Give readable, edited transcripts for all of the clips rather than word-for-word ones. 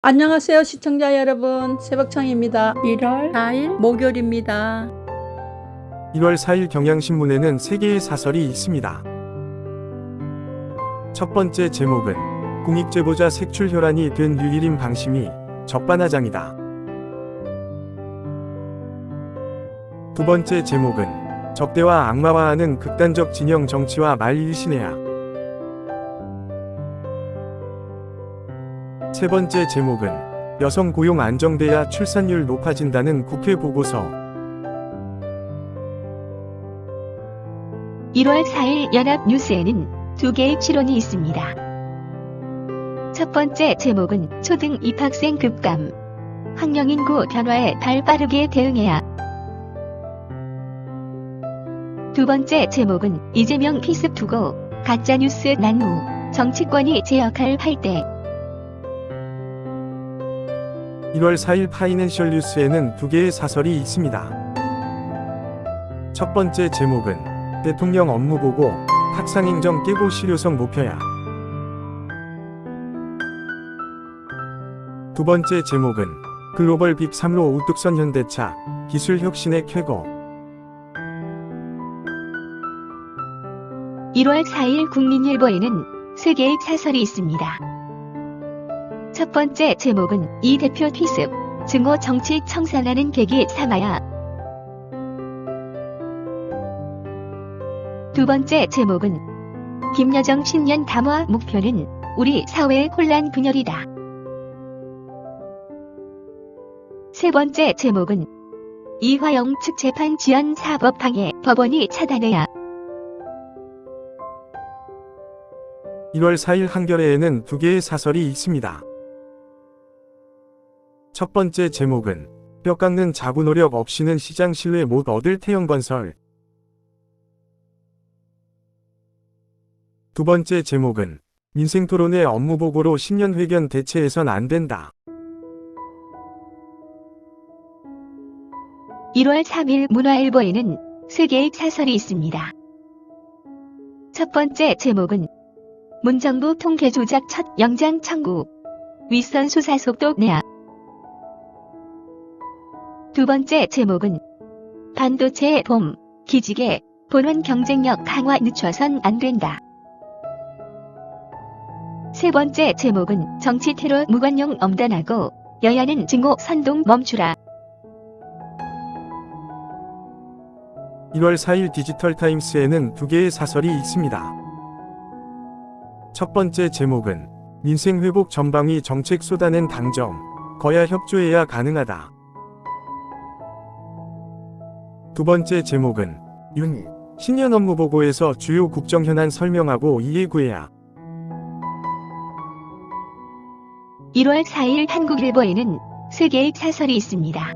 안녕하세요 시청자 여러분, 새벽청입니다. 1월 4일 목요일입니다. 1월 4일 경향신문에는 3개의 사설이 있습니다. 첫 번째 제목은 공익제보자 색출혈안이 된 류일임 방심이 적반하장이다. 두 번째 제목은 적대와 악마화하는 극단적 진영 정치와 말일신해야. 세 번째 제목은 여성 고용 안정돼야 출산율 높아진다는 국회 보고서. 1월 4일 연합뉴스에는 두 개의 추론이 있습니다. 첫 번째 제목은 초등 입학생 급감, 학령인구 변화에 발 빠르게 대응해야. 두 번째 제목은 이재명 피습 두고 가짜뉴스 난무, 정치권이 제 역할 할 때. 1월 4일 파이낸셜 뉴스에는 두 개의 사설이 있습니다. 첫 번째 제목은 대통령 업무보고 탁상행정 깨고 실효성 높여야. 두 번째 제목은 글로벌 빅 3로 우뚝선 현대차 기술 혁신의 쾌거. 1월 4일 국민일보에는 세 개의 사설이 있습니다. 첫 번째 제목은 이 대표 피습, 증오 정치 청산하는 계기 삼아야. 두 번째 제목은 김여정 신년 담화 목표는 우리 사회의 혼란 분열이다. 세 번째 제목은 이화영 측 재판 지연 사법 방해 법원이 차단해야. 1월 4일 한겨레에는 두 개의 사설이 있습니다. 첫 번째 제목은 뼈 깎는 자구 노력 없이는 시장 신뢰 못 얻을 태영건설. 두 번째 제목은 민생토론의 업무보고로 10년 회견 대체해선 안 된다. 1월 3일 문화일보에는 세 개의 사설이 있습니다. 첫 번째 제목은 문정부 통계 조작 첫 영장 청구, 윗선 수사 속도 내야. 두 번째 제목은 반도체의 봄, 기지개, 본원 경쟁력 강화 늦춰선 안 된다. 세 번째 제목은 정치 테러 무관용 엄단하고 여야는 증오 선동 멈추라. 1월 4일 디지털타임스에는 두 개의 사설이 있습니다. 첫 번째 제목은 민생회복 전방위 정책 쏟아낸 당정, 거야 협조해야 가능하다. 두 번째 제목은 윤, 신년 업무보고에서 주요 국정현안 설명하고 이해 구해야. 1월 4일 한국일보에는 세 개의 사설이 있습니다.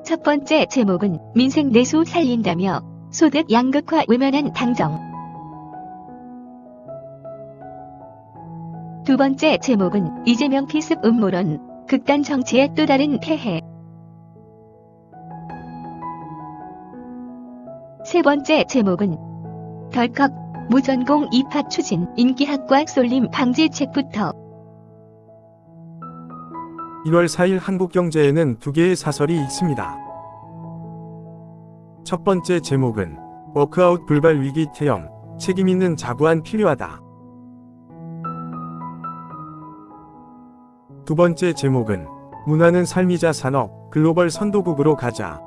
첫 번째 제목은 민생 내수 살린다며 소득 양극화 외면한 당정. 두 번째 제목은 이재명 피습 음모론, 극단 정치의 또 다른 폐해. 세 번째 제목은 덜컥 무전공 입학 추진, 인기학과 쏠림 방지책부터. 1월 4일 한국경제에는 두 개의 사설이 있습니다. 첫 번째 제목은 워크아웃 불발 위기 태영, 책임있는 자구안 필요하다. 두 번째 제목은 문화는 삶이자 산업, 글로벌 선도국으로 가자.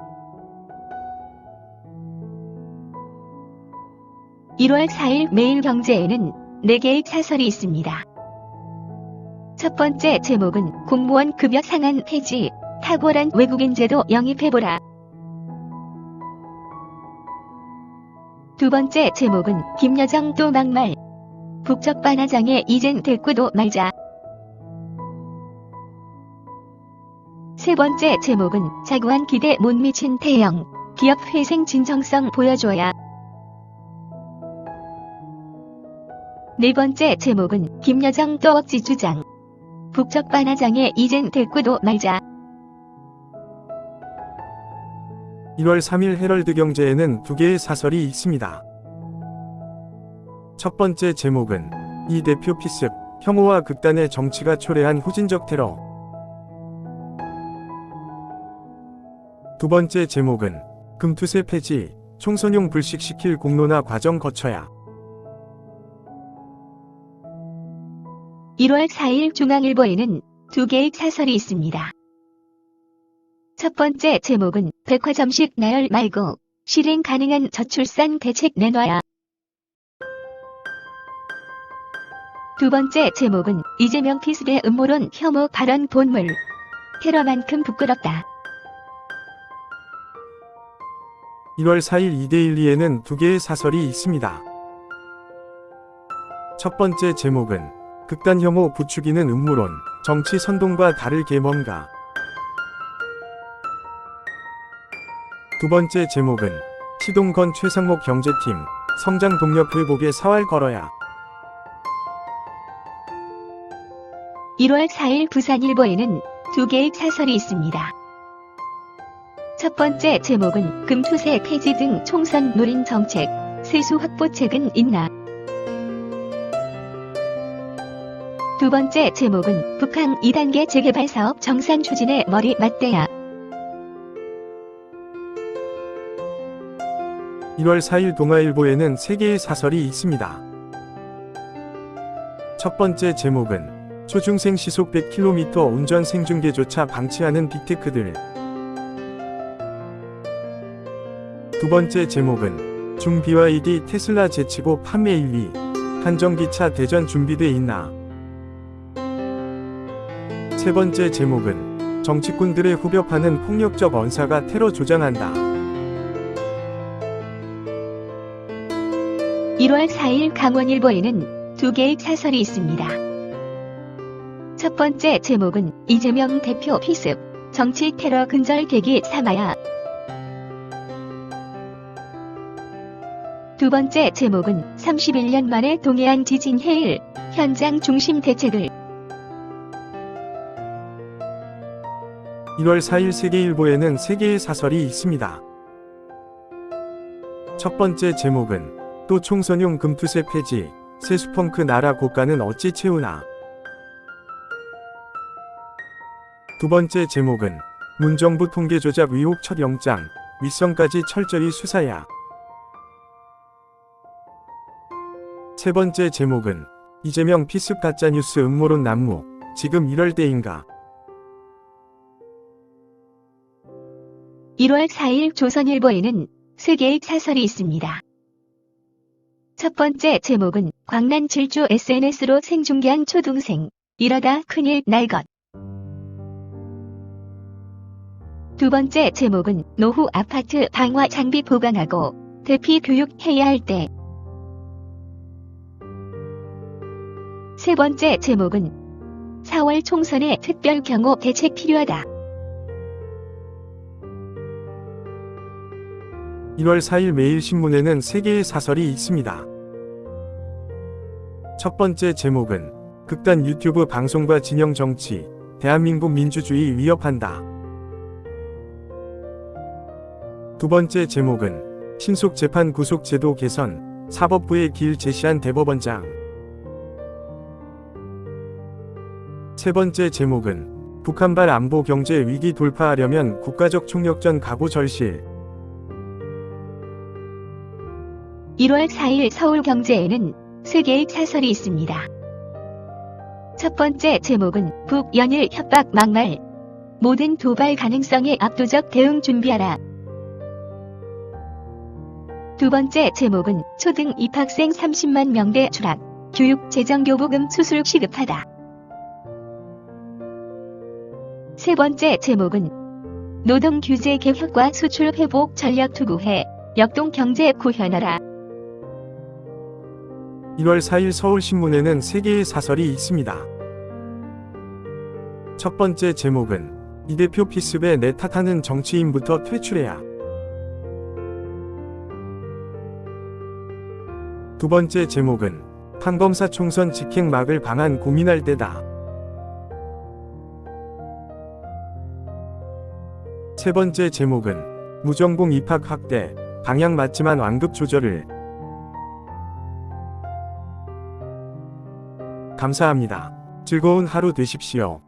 1월 4일 매일경제에는 네 개의 사설이 있습니다. 첫 번째 제목은 공무원 급여 상한 폐지, 탁월한 외국인 제도 영입해보라. 두 번째 제목은 김여정 또 막말, 국적반하장에 이젠 대꾸도 말자. 세 번째 제목은 자구한 기대 못 미친 태영, 기업 회생 진정성 보여줘야. 네 번째 제목은 김여정 또 억지 주장, 국적반하장에 이젠 대꾸도 말자. 1월 3일 헤럴드 경제에는 두 개의 사설이 있습니다. 첫 번째 제목은 이 대표 피습, 혐오와 극단의 정치가 초래한 후진적 테러. 두 번째 제목은 금투세 폐지, 총선용 불식시킬 공론화 과정 거쳐야. 1월 4일 중앙일보에는 두 개의 사설이 있습니다. 첫 번째 제목은 백화점식 나열 말고 실행 가능한 저출산 대책 내놔야. 두 번째 제목은 이재명 피습의 음모론 혐오 발언 본물. 테러만큼 부끄럽다. 1월 4일 이데일리에는 두 개의 사설이 있습니다. 첫 번째 제목은 극단 혐오 부추기는 음모론, 정치 선동과 다르게 뭔가. 두 번째 제목은 시동건 최상목 경제팀, 성장 동력 회복에 사활 걸어야. 1월 4일 부산일보에는 두 개의 사설이 있습니다. 첫 번째 제목은 금투세 폐지 등 총선 노린 정책, 세수 확보책은 있나? 두 번째 제목은 북한 2단계 재개발 사업 정상 추진에 머리 맞대야. 1월 4일 동아일보에는 세 개의 사설이 있습니다. 첫 번째 제목은 초중생 시속 100km 운전 생중계조차 방치하는 빅테크들. 두 번째 제목은 중 BYD 테슬라 제치고 판매 1위, 한정기차 대전 준비돼 있나. 세 번째 제목은 정치꾼들의 후벼파는 폭력적 언사가 테러 조장한다. 1월 4일 강원일보에는 두 개의 사설이 있습니다. 첫 번째 제목은 이재명 대표 피습, 정치 테러 근절 계기 삼아야. 두 번째 제목은 31년 만에 동해안 지진 해일, 현장 중심 대책을. 1월 4일 세계일보에는 세 개의 사설이 있습니다. 첫 번째 제목은 또 총선용 금투세 폐지, 세수펑크 나라 고가는 어찌 채우나. 두 번째 제목은 문정부 통계 조작 의혹 첫 영장, 윗선까지 철저히 수사야. 세 번째 제목은 이재명 피습 가짜뉴스 음모론 난무, 지금 이럴 때인가. 1월 4일 조선일보에는 세 개의 사설이 있습니다. 첫 번째 제목은 광란 질주 SNS로 생중계한 초등생, 이러다 큰일 날 것. 두 번째 제목은 노후 아파트 방화 장비 보관하고 대피 교육해야 할 때. 세 번째 제목은 4월 총선에 특별 경호 대책 필요하다. 1월 4일 매일신문에는 세 개의 사설이 있습니다. 첫 번째 제목은 극단 유튜브 방송과 진영 정치, 대한민국 민주주의 위협한다. 두 번째 제목은 신속 재판 구속 제도 개선, 사법부의 길 제시한 대법원장. 세 번째 제목은 북한발 안보 경제 위기 돌파하려면 국가적 총력전 각오 절실. 1월 4일 서울경제에는 세 개의 사설이 있습니다. 첫 번째 제목은 북연일 협박 막말, 모든 도발 가능성에 압도적 대응 준비하라. 두 번째 제목은 초등 입학생 30만 명대 추락, 교육 재정교부금 수술 시급하다. 세 번째 제목은 노동 규제 개혁과 수출 회복 전략 투구해 역동 경제 구현하라. 1월 4일 서울신문에는 세 개의 사설이 있습니다. 첫 번째 제목은 이 대표 피습에 내 탓하는 정치인부터 퇴출해야. 두 번째 제목은 판검사 총선 직행 막을 방안 고민할 때다. 세 번째 제목은 무전공 입학 확대, 방향 맞지만 완급 조절을. 감사합니다. 즐거운 하루 되십시오.